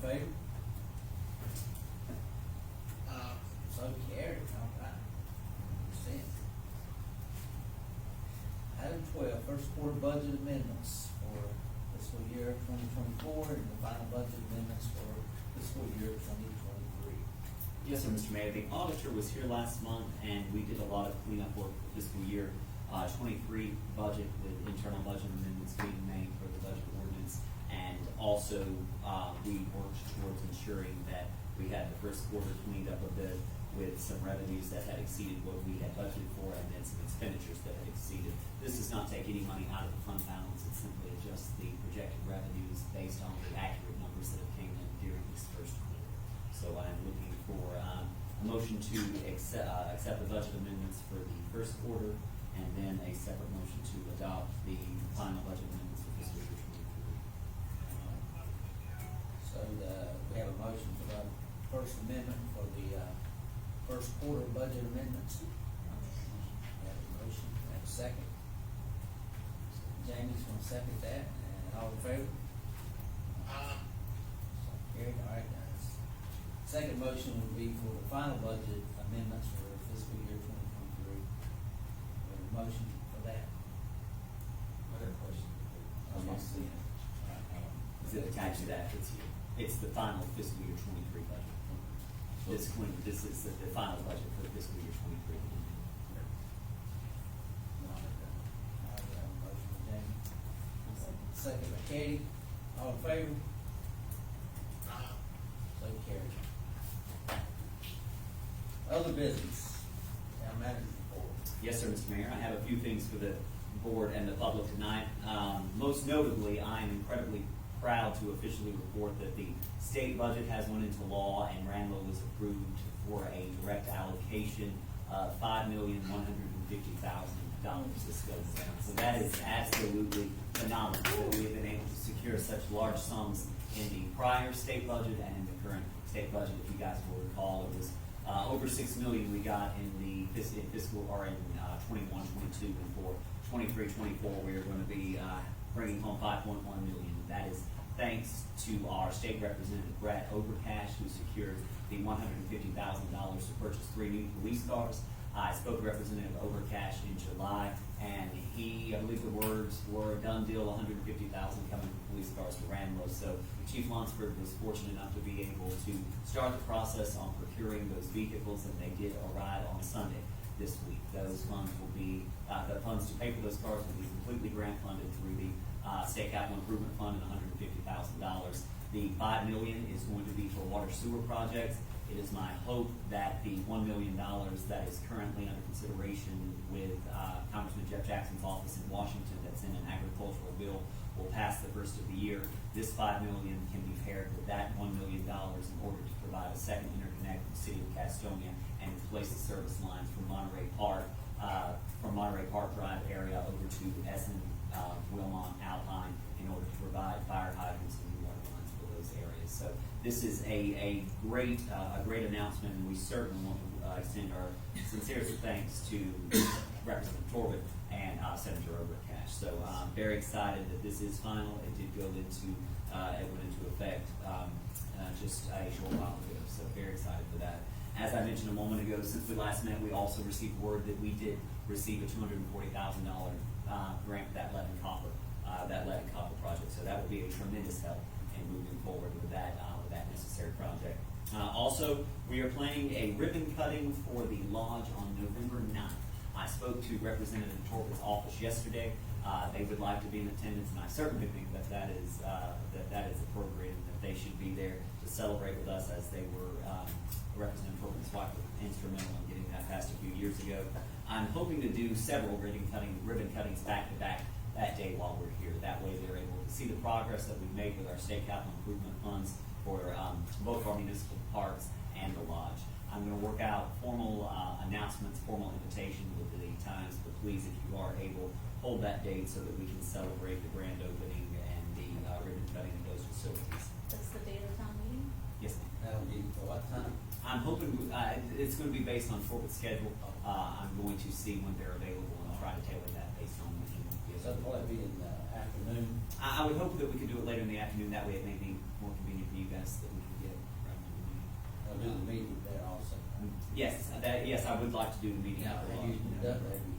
favor? So carried, all right. Consent. Item 12, first quarter budget amendments for fiscal year 2024 and the final budget amendments for fiscal year 2023. Yes, sir, Mr. Mayor. The auditor was here last month, and we did a lot of cleanup work for fiscal year 23 budget, with internal budget amendments being made for the budget ordinance. And also, we worked towards ensuring that we had the first quarter cleaned up a bit with some revenues that had exceeded what we had budgeted for, and then some expenditures that had exceeded. This does not take any money out of the fund balance. It simply adjusts the projected revenues based on the accurate numbers that have came in during this first quarter. So I'm looking for a motion to accept the budget amendments for the first quarter, and then a separate motion to adopt the final budget amendments for fiscal year 2023. So we have a motion for the first amendment for the first quarter budget amendments. We have a motion, we have a second. Jamie's gonna second that, and all in favor? Carried, all right, guys. Second motion would be for the final budget amendments for fiscal year 2023. We have a motion for that. I got a question. I'm not seeing it. All right, Is it attached to that? It's the final fiscal year 23 budget. This is the final budget for fiscal year 23. All right, we have a motion for Jamie. Second by Katie, all in favor? So carried. Other business, town manager's report. Yes, sir, Mr. Mayor. I have a few things for the board and the public tonight. Most notably, I am incredibly proud to officially report that the state budget has went into law, and Ranlo was approved for a direct allocation of $5,150,000. This goes down. So that is absolutely phenomenal that we have been able to secure such large sums in the prior state budget and in the current state budget. If you guys will recall, it was over $6 million we got in the fiscal or in 21-22, and for 23-24 we are going to be bringing home $5.1 million. That is thanks to our state representative Brad Overcash, who secured the $150,000 to purchase 3 new police cars. I spoke to Representative Overcash in July, and I believe the words were a done deal, $150,000 coming from police cars to Ranlo. So Chief Lonsford was fortunate enough to be able to start the process on procuring those vehicles, and they did arrive on Sunday this week. Those funds will be, the funds to pay for those cars will be completely grant funded through the State Capital Improvement Fund, and $150,000. The $5 million is going to be for water sewer projects. It is my hope that the $1 million that is currently under consideration with Congressman Jeff Jackson's office in Washington, that's in an agricultural bill, will pass the first of the year. This $5 million can be paired with that $1 million in order to provide a second interconnect with the city of Gastonia and replace the service lines from Monterey Park Drive area over to Essen, Wilmont, Alpine, in order to provide fire hydrants and water lines for those areas. So this is a great announcement, and we certainly want to extend our sincerest thanks to Representative Torvik and Senator Overcash. So I'm very excited that this is final. It did go into it went into effect just a short while ago. So very excited for that. As I mentioned a moment ago, since we last met, we also received word that we did receive a $240,000 grant for that lead and copper project. So that would be a tremendous help in moving forward with that necessary project. Also, we are planning a ribbon cutting for the lodge on November 9th. I spoke to Representative Torvik's office yesterday. They would like to be in attendance, and I certainly think that is appropriate, and that they should be there to celebrate with us, as they were Representative Torvik's wife was instrumental in getting that passed a few years ago. I'm hoping to do several ribbon cuttings back to back that day while we're here. That way they're able to see the progress that we've made with our state capital improvement funds for both our municipal parks and the lodge. I'm going to work out formal announcements, formal invitation with the times, but please, if you are able, hold that date so that we can celebrate the grand opening and the ribbon cutting of those facilities. That's the day of the town meeting? Yes, ma'am. That'll be for what time? I'm hoping it's going to be based on corporate schedule. I'm going to see when they're available and try to tailor that based on when you So it'll probably be in the afternoon. I would hope that we could do it later in the afternoon. That way it may more convenient for you guys that we can get around the meeting. I'll do the meeting there also. Yes, I would like to do the meeting. Now, after have lunch. you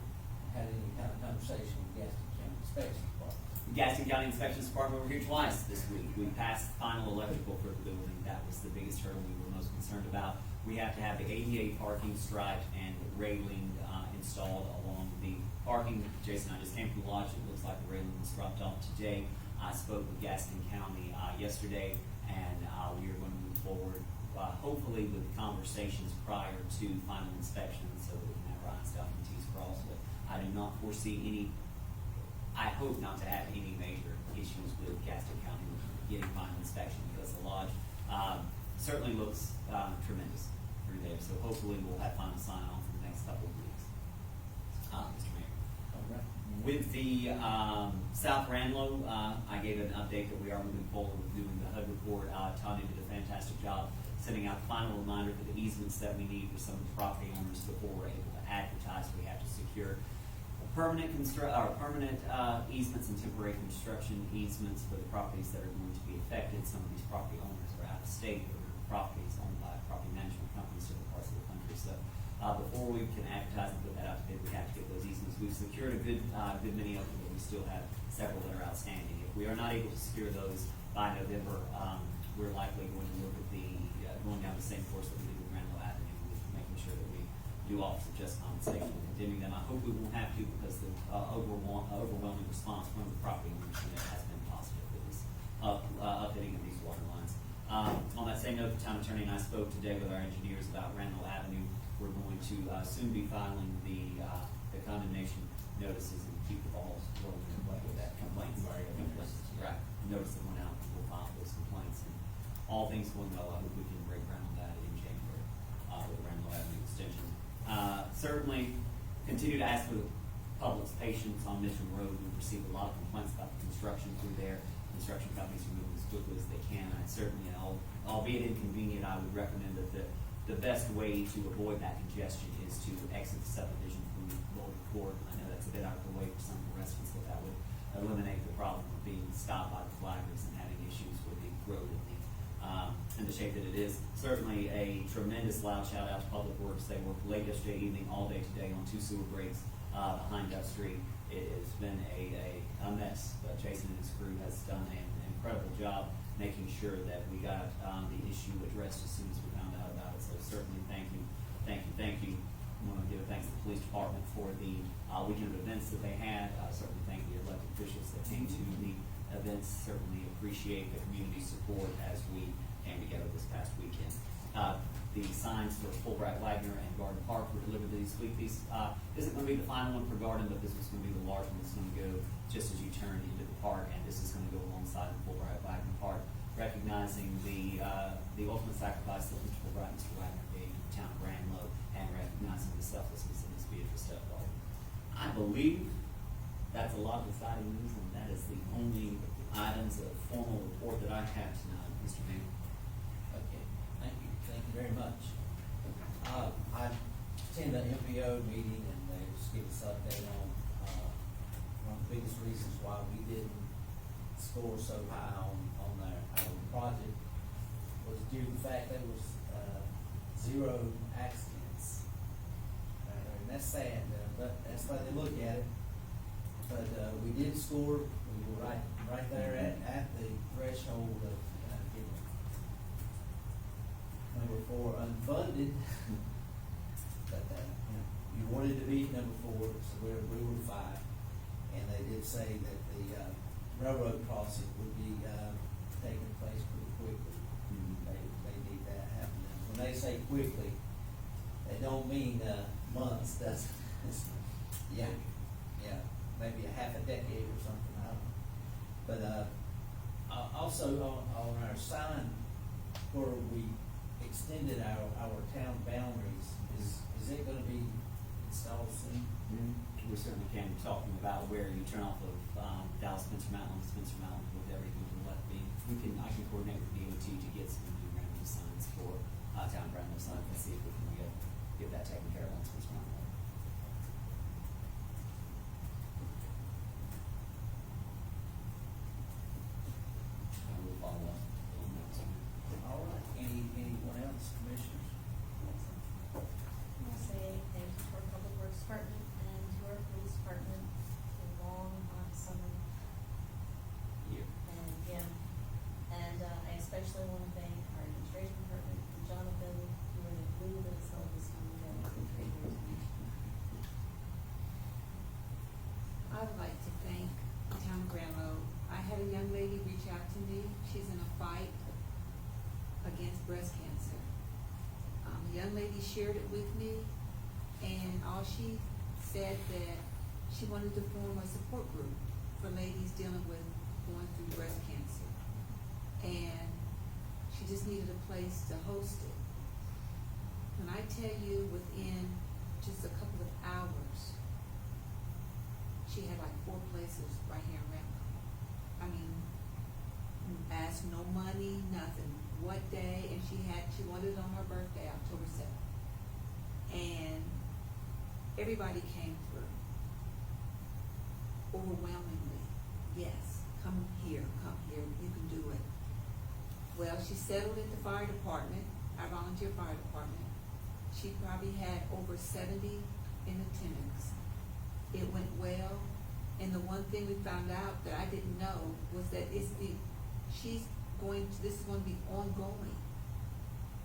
had any kind of conversation with Gaston County Inspection Department? The Gaston County Inspections Department were here twice this week. We passed final electrical for the building. That was the biggest hurdle we were most concerned about. We have to have the ADA parking striped and railing installed along the parking. Jason, I just came from the lodge. It looks like the railing was dropped off today. I spoke with Gaston County yesterday, and we are going to move forward, hopefully with conversations prior to final inspection so that we can have our I's dotted and T's crossed. But I do not foresee any, I hope not to have any major issues with Gaston County getting final inspection because the lodge certainly looks tremendous through there. So hopefully we'll have final sign off in the next couple of weeks. Mr. Mayor. All right. With the South Ranlo, I gave an update that we are moving forward with doing the HUD report. Tanya did a fantastic job sending out the final reminder for the easements that we need for some of the property owners before we're able to advertise. We have to secure permanent easements and temporary construction easements for the properties that are going to be affected. Some of these property owners are out of state or properties owned by property management companies in different parts of the country. So before we can advertise and put that out to bid, we have to get those easements. We've secured a good many of them, but we still have several that are outstanding. If we are not able to secure those by November, we're likely going to look at going down the same course that we did with Ranlo Avenue, with making sure that we do offer just compensation and continuing them. I hope we won't have to because the overwhelming response from the property owners has been positive with this updating of these water lines. On that same note, the town attorney and I spoke today with our engineers about Ranlo Avenue. We're going to soon be filing the condemnation notices and keep the balls rolling with that complaints. Right. Notice that went out, we'll file those complaints. And all things going well, I hope we can break ground on that in January with the Ranlo Avenue extension. Certainly, continue to ask for the public's patience on Mission Road. We've received a lot of complaints about the construction through there. Construction companies are moving as quickly as they can. I certainly, albeit inconvenient, I would recommend that the best way to avoid that congestion is to exit the subdivision from Boulder Court. I know that's a bit out of the way for some of the residents, but that would eliminate the problem of being stopped by the flaggers and having issues with the road in the shape that it is. Certainly a tremendous loud shout out to Public Works. They worked late yesterday evening, all day today on 2 sewer breaks behind Duff Street. It has been a mess, but Jason and his crew has done an incredible job making sure that we got the issue addressed as soon as we found out about it. So certainly thank you. I want to give a thanks to the police department for the weekend of events that they had. Certainly thank the elected officials that came to the events. Certainly appreciate the community support as we came together this past weekend. The signs for Fulbright Wagner and Garden Park were delivered this week. These isn't going to be the final one for Garden, but this was going to be the large one that's going to go just as you turn into the park, and this is going to go alongside the Fulbright Wagner Park, recognizing the ultimate sacrifice that Mr. Fulbright and Mr. Wagner gave to the town of Ranlo, and recognizing the selflessness of this beautiful stepdaughter. I believe that's a lot of exciting news, and that is the only items of formal report that I have tonight, Mr. Mayor. Okay, thank you very much. I attended the MPO meeting and they just gave us an update on, one of the biggest reasons why we didn't score so high on our project was due to the fact there was, 0 accidents. And that's sad, but that's why they look at it. But, we did score, we were right there at the threshold of, getting number 4 unfunded. But, you wanted to be number 4, so we were 5. And they did say that the, railroad crossing would be, taking place pretty quickly. They need that happening. When they say quickly, they don't mean, months, does it? Yeah, maybe a half a decade or something, I don't know. But, also on our sign where we extended our town boundaries, is it gonna be installed soon? We certainly can be talking about where you turn off of Dallas Spencer Mountain with everything to the left being. I can coordinate with DOT to get some new Ranlo signs for town Ranlo signs and see if we can get that taken care of once we're done. I will follow up on that. I would like to thank the town of Ranlo. I had a young lady reach out to me. She's in a fight against breast cancer. The young lady shared it with me, and all she said that she wanted to form a support group for ladies dealing with going through breast cancer. And she just needed a place to host it. When I tell you within just a couple of hours, she had like 4 places right here in Ranlo. I mean, asked no money, nothing. What day? And she wanted it on her birthday, October 7th. And everybody came through. Overwhelmingly, yes, come here, you can do it. Well, she settled at the fire department, our volunteer fire department. She probably had over 70 in attendance. It went well, and the one thing we found out that I didn't know was that this is going to be ongoing.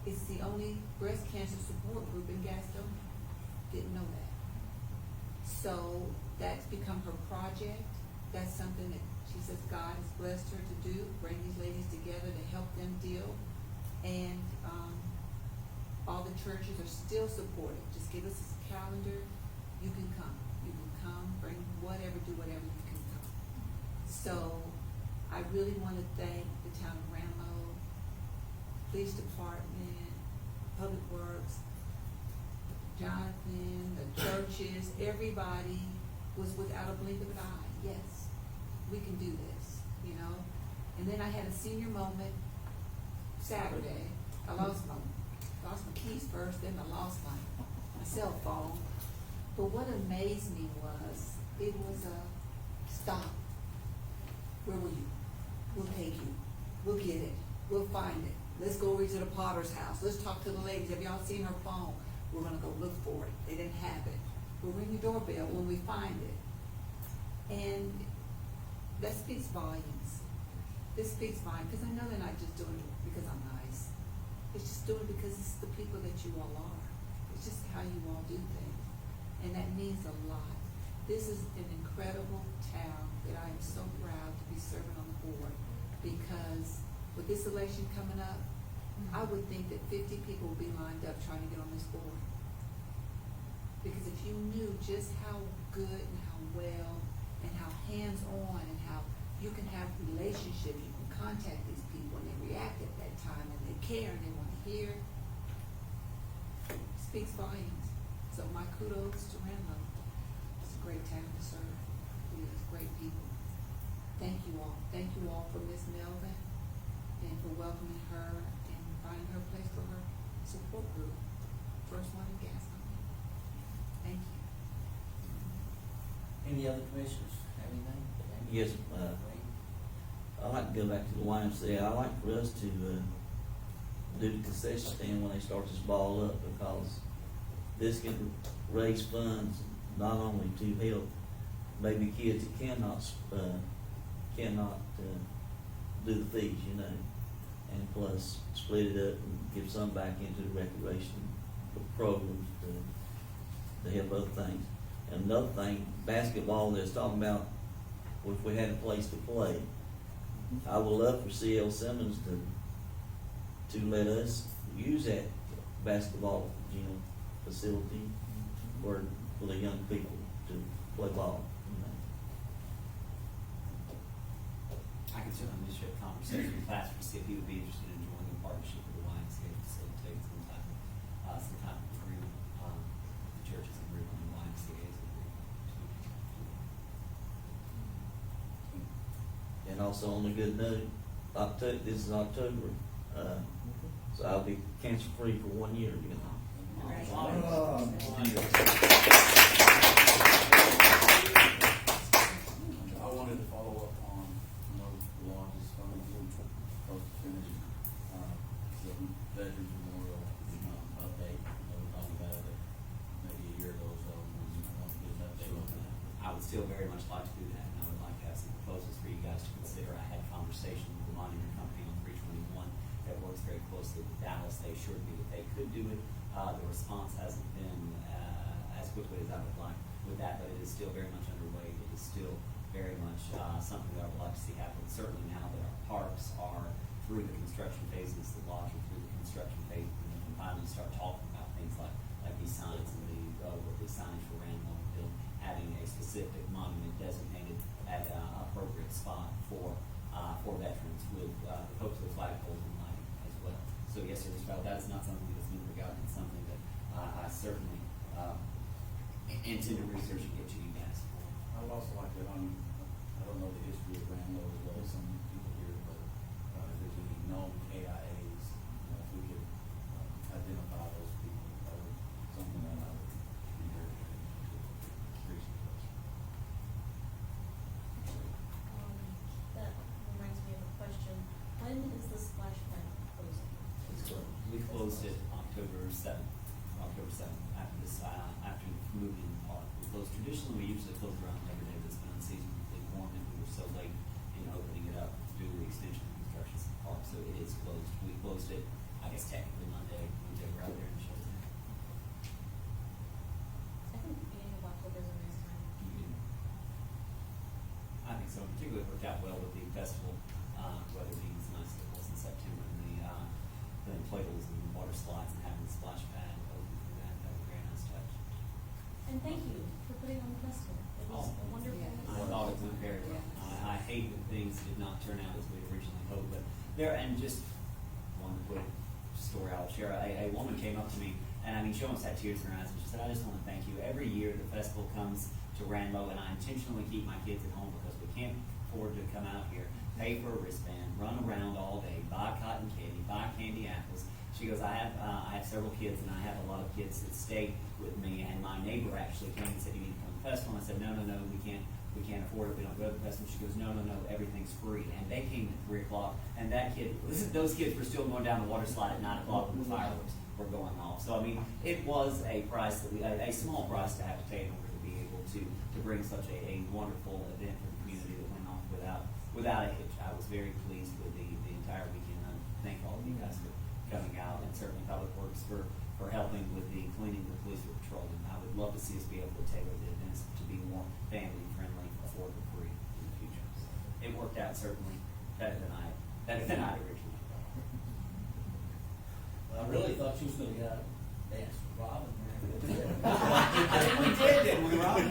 It's the only breast cancer support group in Gastonia. Didn't know that. So that's become her project. That's something that she says God has blessed her to do, bring these ladies together to help them deal. And all the churches are still supporting. Just give us a calendar. You can come. You can come, bring whatever, do whatever, you can come. So I really want to thank the town of Ranlo, police department, public works, Jonathan, the churches, everybody was without a blink of an eye. Yes, we can do this, you know. And then I had a senior moment Saturday. I lost my keys first, then I lost my cell phone. But what amazed me was, it was a stop. Where were you? We'll take you. We'll get it. We'll find it. Let's go over to the Potter's house. Let's talk to the ladies. Have y'all seen her phone? We're gonna go look for it. They didn't have it. We'll ring your doorbell when we find it. And that speaks volumes. This speaks volumes, because I know they're not just doing it because I'm nice. It's just doing it because it's the people that you all are. It's just how you all do things. And that means a lot. This is an incredible town that I am so proud to be serving on the board, because with this election coming up, I would think that 50 people would be lined up trying to get on this board. Because if you knew just how good and how well and how hands-on and how you can have relationships, you can contact these people and they react at that time and they care and they want to hear, it speaks volumes. So my kudos to Ranlo. It's a great town to serve. It is great people. Thank you all. Thank you all for Miss Melvin and for welcoming her and finding her place for her support group. First one in Gastonia. Thank you. Any other commissioners have anything? Yes, I'd like to go back to the YMCA. I'd like for us to do the concession stand when they start this ball up, because this can raise funds not only to help maybe kids that cannot do the fees, you know, and plus split it up and give some back into the recreation programs to help other things. And another thing, basketball, they're talking about if we had a place to play. I would love for CL Simmons to let us use that basketball, you know, facility for the young people to play ball. You know. I could certainly initiate a conversation with Pastor to see if he would be interested in joining a partnership with the YMCA to facilitate some type of agreement. The churches agree on the YMCA's agreement. And also on a good note, this is October, so I'll be cancer free for 1 year. You know. I wanted to follow up on, the largest fund we're close to finishing, the Veterans Memorial, update. We talked about it maybe a year ago or so, and I want to get an update on that. I would still very much like to do that, and I would like to have some proposals for you guys to consider. I had conversation with the monument company on 321 that works very closely with Dallas. They assured me that they could do it. The response hasn't been as as quickly as I would like with that, but it is still very much underway. It is still very much something that I would like to see happen. Certainly now that our parks are through the construction phases, the lodge are through the construction phase, and we can finally start talking about things like these signs and the signage for Ranlo, having a specific monument designated at an appropriate spot for veterans with hopefully flagpoles and lighting as well. So yes, sir, Mr. Bell, that is not something that's been forgotten. It's something that I certainly intend to research and get to you guys for. I would also like to, I don't know the history of Ranlo as well as some people here, but if there's any known KIAs, if we could identify those people, that would something that I would be very appreciate. That reminds me of a question. When is the splash pad closing? It's closed. We closed it October 7th, after this, after moving the park. We closed, traditionally, we usually close around Labor Day, but it's been unseasonably warm, and we were so late in opening it up due to the extension of construction of the park, so it is closed. We closed it, I guess technically Monday, we're out there and shut it down. I think the beginning of October is a nice time. I think so, particularly worked out well with the festival, weather being as nice as it was in September, and the inflatables and the water slides and having the splash pad open for that, that was a very nice touch. And thank you for putting on the festival. It was a wonderful. I thought it went very well. I hate when things did not turn out as we originally hoped, but and just one quick story I'll share. A woman came up to me, and I mean, she almost had tears in her eyes, and she said, "I just want to thank you. Every year the festival comes to Ranlo, and I intentionally keep my kids at home because we can't afford to come out here, pay for a wristband, run around all day, buy cotton candy, buy candy apples." She goes, I have several kids, and I have a lot of kids that stay with me, and my neighbor actually came and said, "You need to come to the festival." And I said, no, we can't afford it, we don't go to the festival. She goes, no, everything's free. And they came at 3 o'clock, and those kids were still going down the water slide at 9 o'clock when the fireworks were going off. So I mean, it was a price that a small price to have to pay in order to be able to bring such a wonderful event for the community that went off without a hitch. I was very pleased with the entire weekend. I thank all of you guys for coming out, and certainly Public Works for helping with the cleaning of the police patrol. And I would love to see us be able to tailor the events to be more family friendly, affordable, free in the future. So it worked out certainly better than I originally thought. I really thought you was gonna get out and dance with Robin. We did, didn't we, Robin?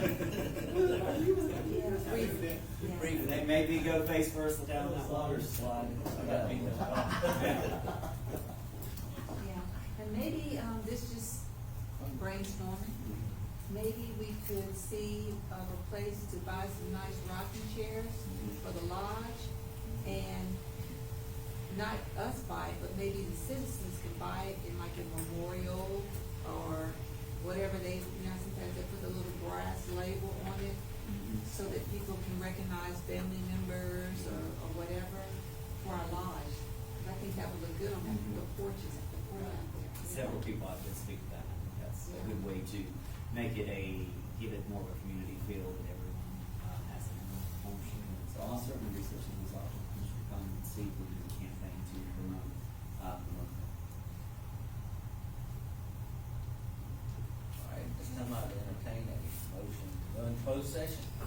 Briefly. They made me go face first down that water slide. I got beat up. Yeah, and maybe, this just brainstorming, maybe we could see of a place to buy some nice rocking chairs for the lodge, and not us buy it, but maybe the citizens can buy it in like a memorial or whatever sometimes they put a little brass label on it, so that people can recognize family members or whatever for our lodge. 'Cause I think that would look good on the porches at the port out there. Several people have been speaking to that. I think that's a good way to give it more of a community feel that everyone has an ownership in it. So I'll certainly research these options and come and see if we do a campaign to promote that. All right, this time I'd entertain a motion to go into closed session. I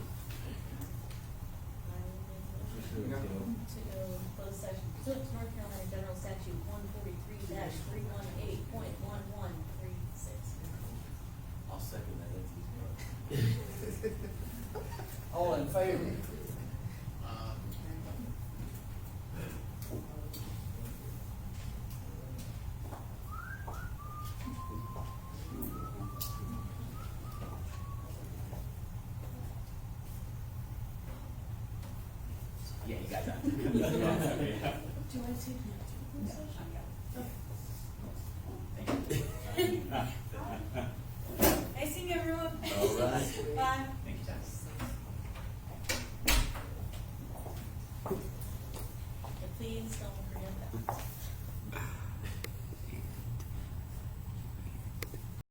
will make a motion to go closed session. So it's North Carolina General Statute 143-318.1136. I'll second that. All in favor? Yeah, you got that. Do I take you to Thank you. Nice seeing everyone. All right. Bye. Thank you, Tom. And please don't forget that.